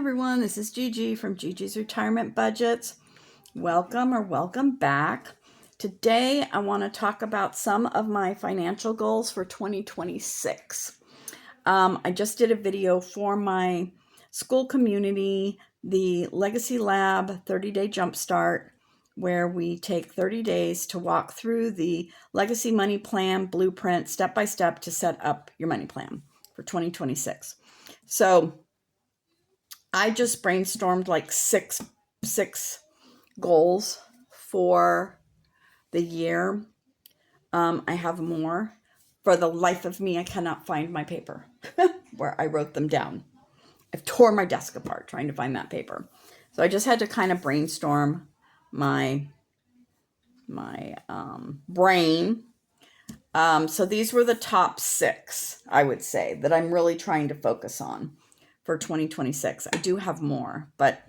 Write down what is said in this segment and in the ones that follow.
everyone, this is Gigi from Gigi's Retirement Budgets. Welcome back. Today I want to talk about some of my financial goals for 2026. I just did a video for my school community, the Legacy Lab 30-day Jumpstart, where we take 30 days to walk through the Legacy Money Plan blueprint step by step to set up your money plan for 2026. So I just brainstormed like six goals for the year. I have more. For the life of me, I cannot find my paper where I wrote them down. I've tore my desk apart trying to find that paper. So I just had to kind of brainstorm my brain. So these were the top 6, I would say, that I'm really trying to focus on for 2026. I do have more, but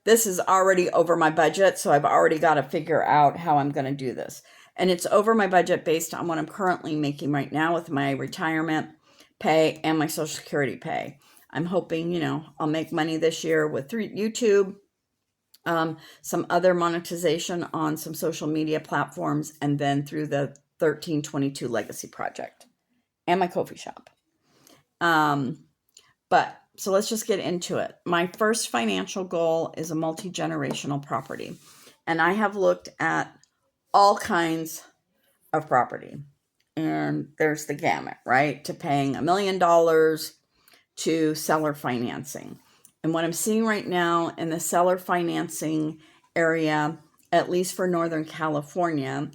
this is already over my budget, so I've already got to figure out how I'm going to do this. And it's over my budget based on what I'm currently making right now with my retirement pay and my Social Security pay. I'm hoping, I'll make money this year with YouTube, some other monetization on some social media platforms, and then through the 1322 Legacy Project and my coffee shop. So let's just get into it. My first financial goal is a multi-generational property. And I have looked at all kinds of property. And there's the gamut, right? To paying $1 million to seller financing. And what I'm seeing right now in the seller financing area, at least for Northern California,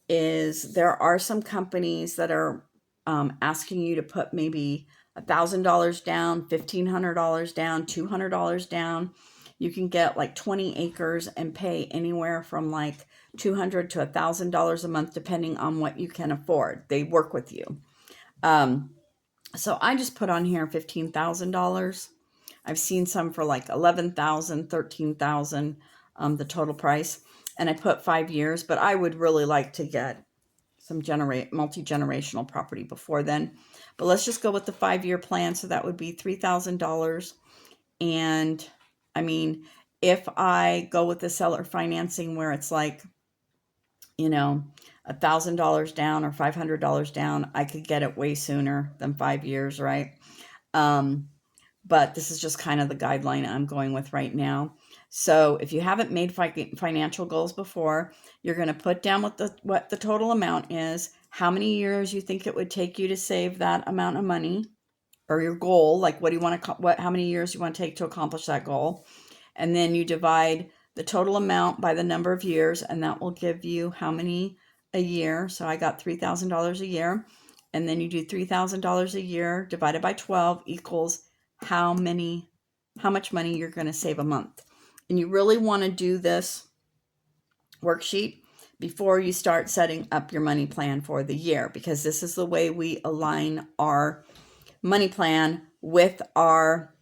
is there are some companies that are asking you to put maybe $1,000 down, $1,500 down, $200 down. You can get like 20 acres and pay anywhere from like $200 to $1,000 a month, depending on what you can afford. They work with you. So I just put on here $15,000. I've seen some for like $11,000, $13,000, the total price. And I put 5 years, but I would really like to get some multi-generational property before then. But let's just go with the 5-year plan. So that would be $3,000. And I mean, if I go with the seller financing where it's like, $1,000 down or $500 down, I could get it way sooner than 5 years, right? But this is just kind of the guideline I'm going with right now. So if you haven't made financial goals before, you're going to put down what the total amount is, how many years you think it would take you to save that amount of money, or your goal, like what do you want to, how many years you want to take to accomplish that goal. And then you divide the total amount by the number of years, and that will give you how many a year. So I got $3,000 a year, and then you do $3,000 a year divided by 12 equals how much money you're going to save a month. And you really want to do this worksheet before you start setting up your money plan for the year, because this is the way we align our money plan with our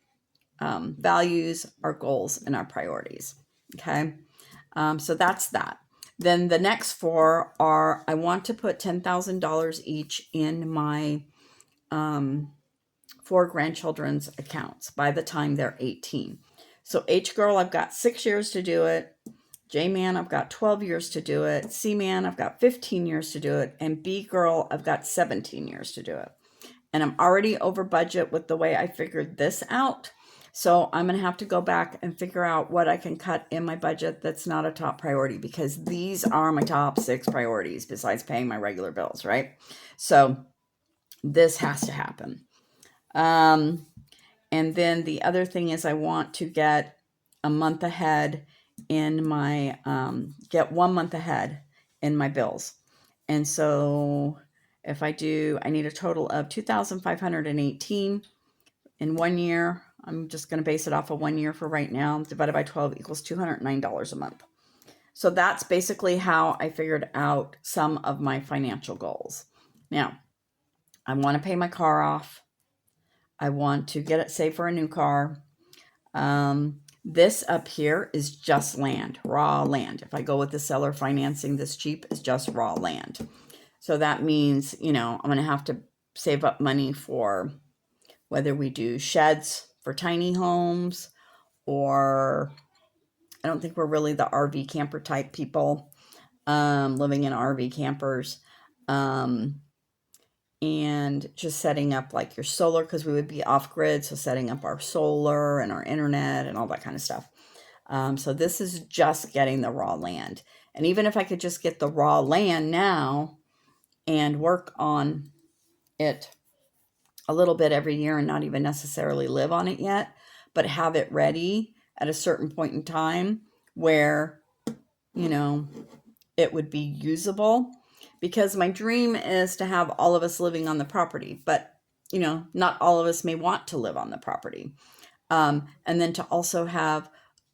values, our goals, and our priorities. Okay. So that's that. Then the next 4 are, I want to put $10,000 each in my 4 grandchildren's accounts by the time they're 18. So H girl, I've got 6 years to do it. J man, I've got 12 years to do it. C man, I've got 15 years to do it. And B girl, I've got 17 years to do it. And I'm already over budget with the way I figured this out. So I'm going to have to go back and figure out what I can cut in my budget that's not a top priority, because these are my top 6 priorities besides paying my regular bills, right? So this has to happen. And then the other thing is I want to get a month ahead in my, get 1 month ahead in my bills. And so if I need a total of $2,518 in 1 year. I'm just going to base it off of 1 year for right now. Divided by 12 equals $209 a month. So that's basically how I figured out some of my financial goals. Now, I want to pay my car off. I want to get it saved for a new car. This up here is just land, raw land. If I go with the seller financing, this cheap is just raw land. So that means, I'm going to have to save up money for whether we do sheds for tiny homes or I don't think we're really the RV camper type people, living in RV campers. And just setting up like your solar, because we would be off grid. So setting up our solar and our internet and all that kind of stuff. So this is just getting the raw land. And even if I could just get the raw land now and work on it a little bit every year and not even necessarily live on it yet, but have it ready at a certain point in time where, you know, it would be usable. Because my dream is to have all of us living on the property, but, you know, not all of us may want to live on the property. And then to also have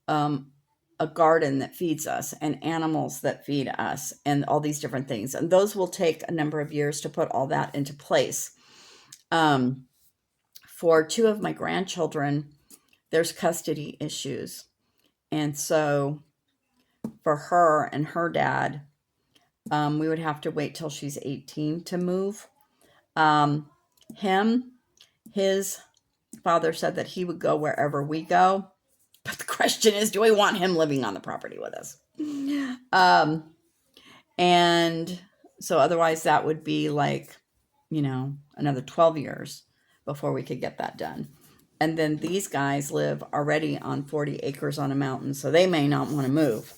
a garden that feeds us and animals that feed us and all these different things. And those will take a number of years to put all that into place. For two of my grandchildren, there's custody issues. And so for her and her dad, we would have to wait till she's 18 to move. His father said that he would go wherever we go. But the question is, do we want him living on the property with us? And so otherwise that would be like, you know, another 12 years before we could get that done. And then these guys live already on 40 acres on a mountain, so they may not want to move.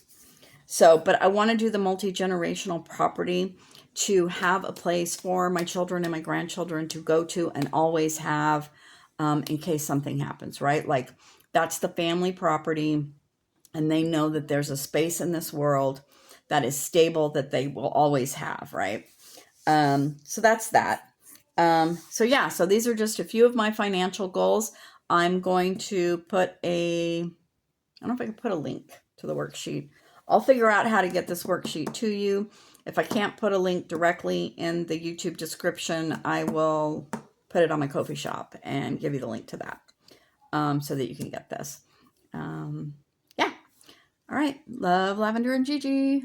So, but I want to do the multi-generational property to have a place for my children and my grandchildren to go to and always have, in case something happens, right? Like that's the family property, and they know that there's a space in this world that is stable that they will always have, right? So that's that. So yeah, so these are just a few of my financial goals. I'm going to put I don't know if I can put a link to the worksheet. I'll figure out how to get this worksheet to you. If I can't put a link directly in the YouTube description, I will put it on my Ko-fi shop and give you the link to that, so that you can get this. Yeah. All right. Love, Lavender, and Gigi.